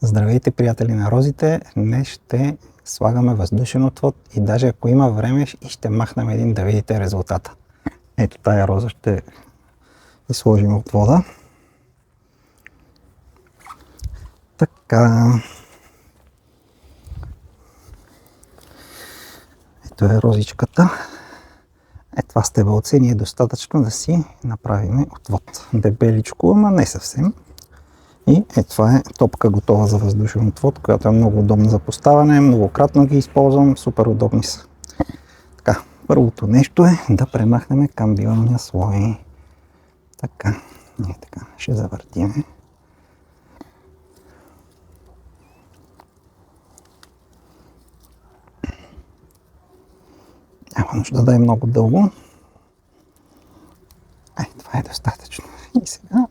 Здравейте, приятели на розите! Днес ще слагаме въздушен отвод и даже ако има време и ще махнем един да видите резултата. Ето тая роза ще сложим отвода. Така. Ето е розичката. Това стебелце ни е достатъчно да си направим отвод. Дебеличко, ама не съвсем. И това е топка готова за въздушен отвод, която е много удобна за поставяне. Многократно ги използвам, супер удобни са. Така, първото нещо е да премахнем камбионния слой. Така, така, ще завъртим. Няма нужда да е много дълго. Това е достатъчно. И сега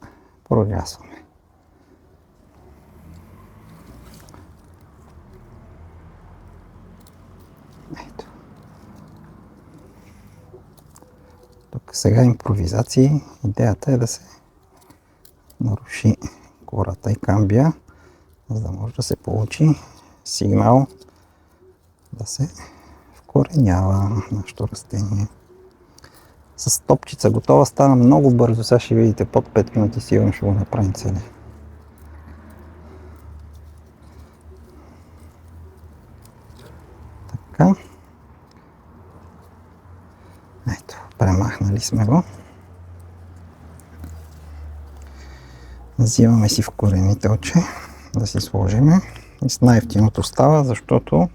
прорязваме. Ето. Тук сега импровизации. Идеята е да се наруши кората и камбия, за да може да се получи сигнал да се вкоренява нашето растение. С топчица готова стана много бързо. Сега ще видите под 5 минути сигурно ще го направим целия. Така. Ето, премахнали сме го. Взимаме си вкоренителче да си сложим. И с най-ефтиното става, защото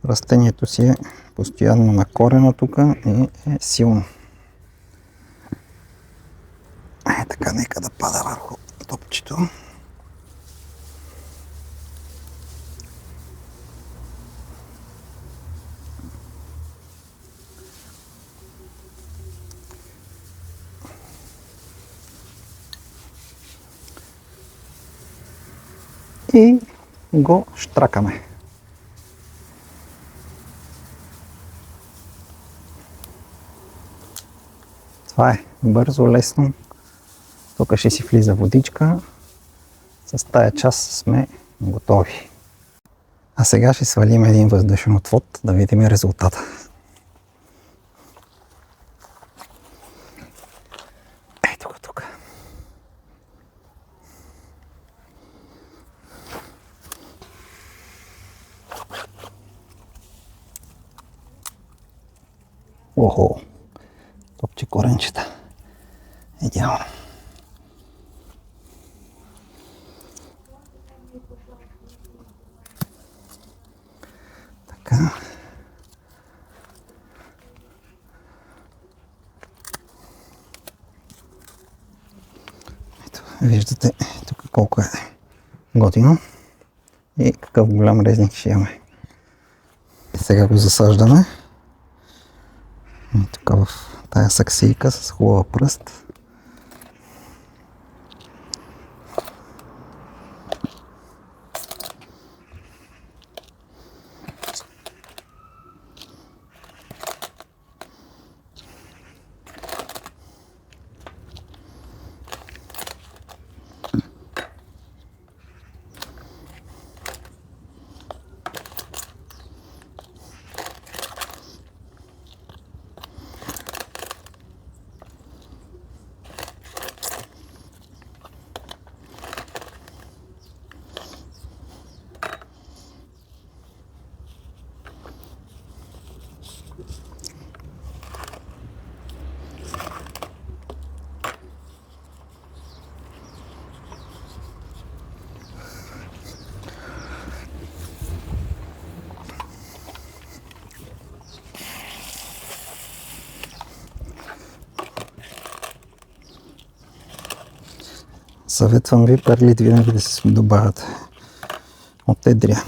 растението си е постоянно на корена тук и е силно. Така, нека да пада върху топчето. И го штракаме. Това е бързо, лесно. Тук ще си влиза водичка. С тая част сме готови. А сега ще свалим един въздушен отвод да видим резултата. Ето го тук. Охо! Топче коренчета. Идеално. Така. Ето, виждате тук колко е готино и какъв голям резник ще имаме. Сега го засаждаме. И тук в тая саксийка с хубава пръст. Съветвам ви перлит винаги да се добавят от едрия.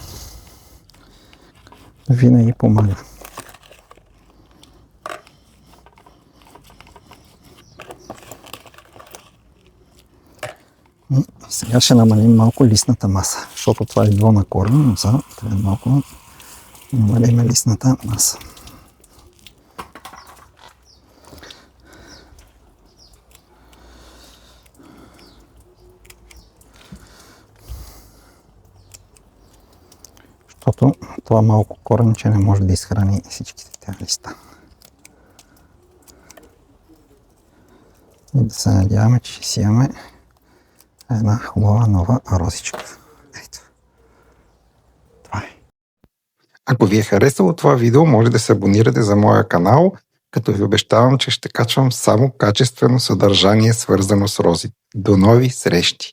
Винаги помага. И сега ще намалим малко листната маса, защото това е било на корен, но сега трябва малко намалим листната маса. Защото това малко коренче не може да изхрани всичките тези листа. И да се надяваме, че ще си имаме една хубава нова розичка. Ето. Това е. Ако ви е харесало това видео, може да се абонирате за моя канал, като ви обещавам, че ще качвам само качествено съдържание, свързано с рози. До нови срещи!